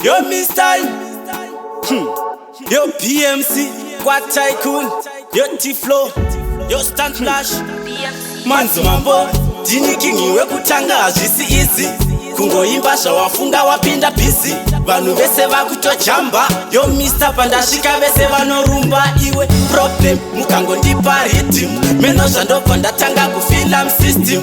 Yo Miss Time, yo PMC, Quad Tycoon, yo T-Flow, yo Stunt Flash, Manzi Mambo, Dini King wekutanga hazvisi easy. Kungoimba zvawafunga wapinda busy. Vanhu vese vakutojamba. Yo Mr. Pandasvika vese vanorumba. Iwe problem mukangondipa rhythm. Meno zvandobva ndatanga kufilm system.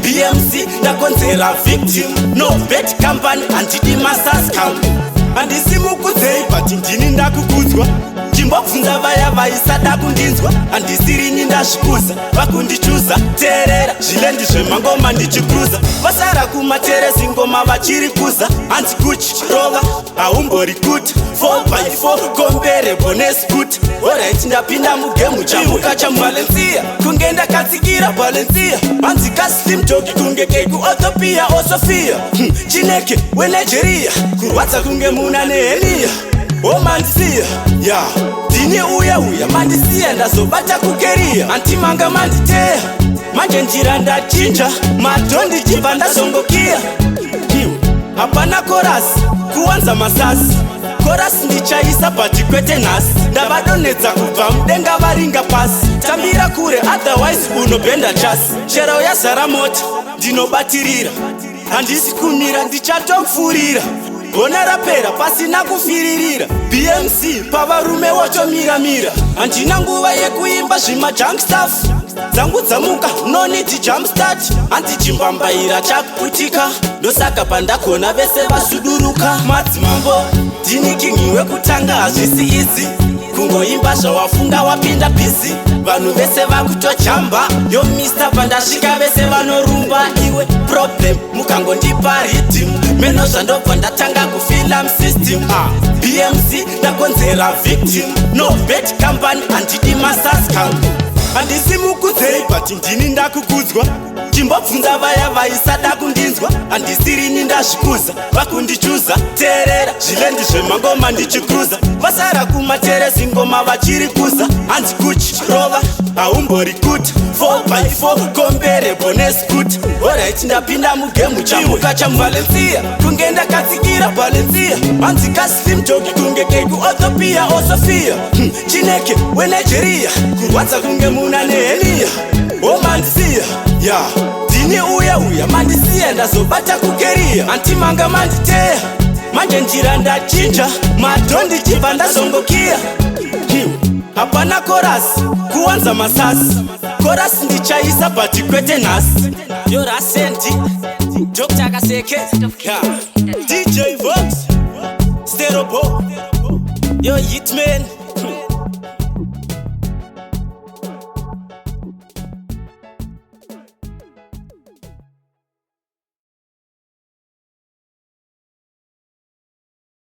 BMC ndakonzera victim. No bet company handidi masas company. Handisi mukudzei but ndini ndakukudzwa. Chimbobvunza vaya vaisada kundinzwa. Handisirini ndazvikuza vakundichuza. Teerera zvilendi zvemangoma ndichikruza. Vasara kumateresi ngoma vachiri kuza. Hanzi kuchi rova haumbori kuti 4x4 komberebo neskuti. Alright ndapinda mugemu chamuka chamvalencia. Kunge ndakatsikira Valencia. Hanzi kaslim jogi kunge keiku Ethiopia Osofia. Chineke weNigeria. Kurwadza kunge muna nehenia. Oh mandisiya, yeah. Dini uya mandisiya ndazobata kukeria. Antimanga manditeya manje njira ndachinja. Madondi chibva ndazongokia. Hapana korasi kuwanza masasi. Korasi ndichaisa bati kwete nhasi. Ndavadonedza kubva mudenga varinga pasi. Tambira kure otherwise unobenda chasi. Chero yazara mota ndinobatirira. Handisi kumira ndichatopfurira. Gona rapera pasina kufiririra. BMC pavarume wachomiramira. Handina nguva yekuimba zvima junk stuff. Dzangu dzamuka no need jump start. Handichimbambaira chakuputika. Ndosaka pandakona vese vasuduruka. Madzimambo Dini King wekutanga hazvisi easy. Kungoimba zvawafunga wapinda busy. Vanhu vese vakutojamba. Yo Mr. Pandasvika vese vanorumba. Iwe problem mukangondipa rhythm. Meno zvandobva ndatanga kufilm system. BMC ndakonzera victim. No bet company handidi masas company. Handisi mukudzei but ndini ndakukudzwa. Chimbobvunza vaya vaisada kundinzwa. Handisirini ndazvikuza vakundichuza. Teerera zvilendi zvemangoma ndichikruza. Vasara kumateresi ngoma vachiri kuza. Hanzi kuchi rova haumbori kuti 4x4 komberebo neskuti. Alright ndapinda mugemu chamuka chamvalencia. Kunge ndakatsikira Valencia. Hanzi kaslim jogi kunge keiku Ethiopia Osofia. Chineke weNigeria. Kurwadza kunge muna nehenia. Oh mandisiya, yeah. Dini uya mandisiya ndazobata kukeria. Antimanga manditeya manje njira ndachinja. Madondi chibva ndazongokia. Hapana korasi kuwanza masasi. Korasi ndichaisa bati kwete nhasi. Yo Rasenti Dr. Kaseke, DJ Vox Sterobo. Yo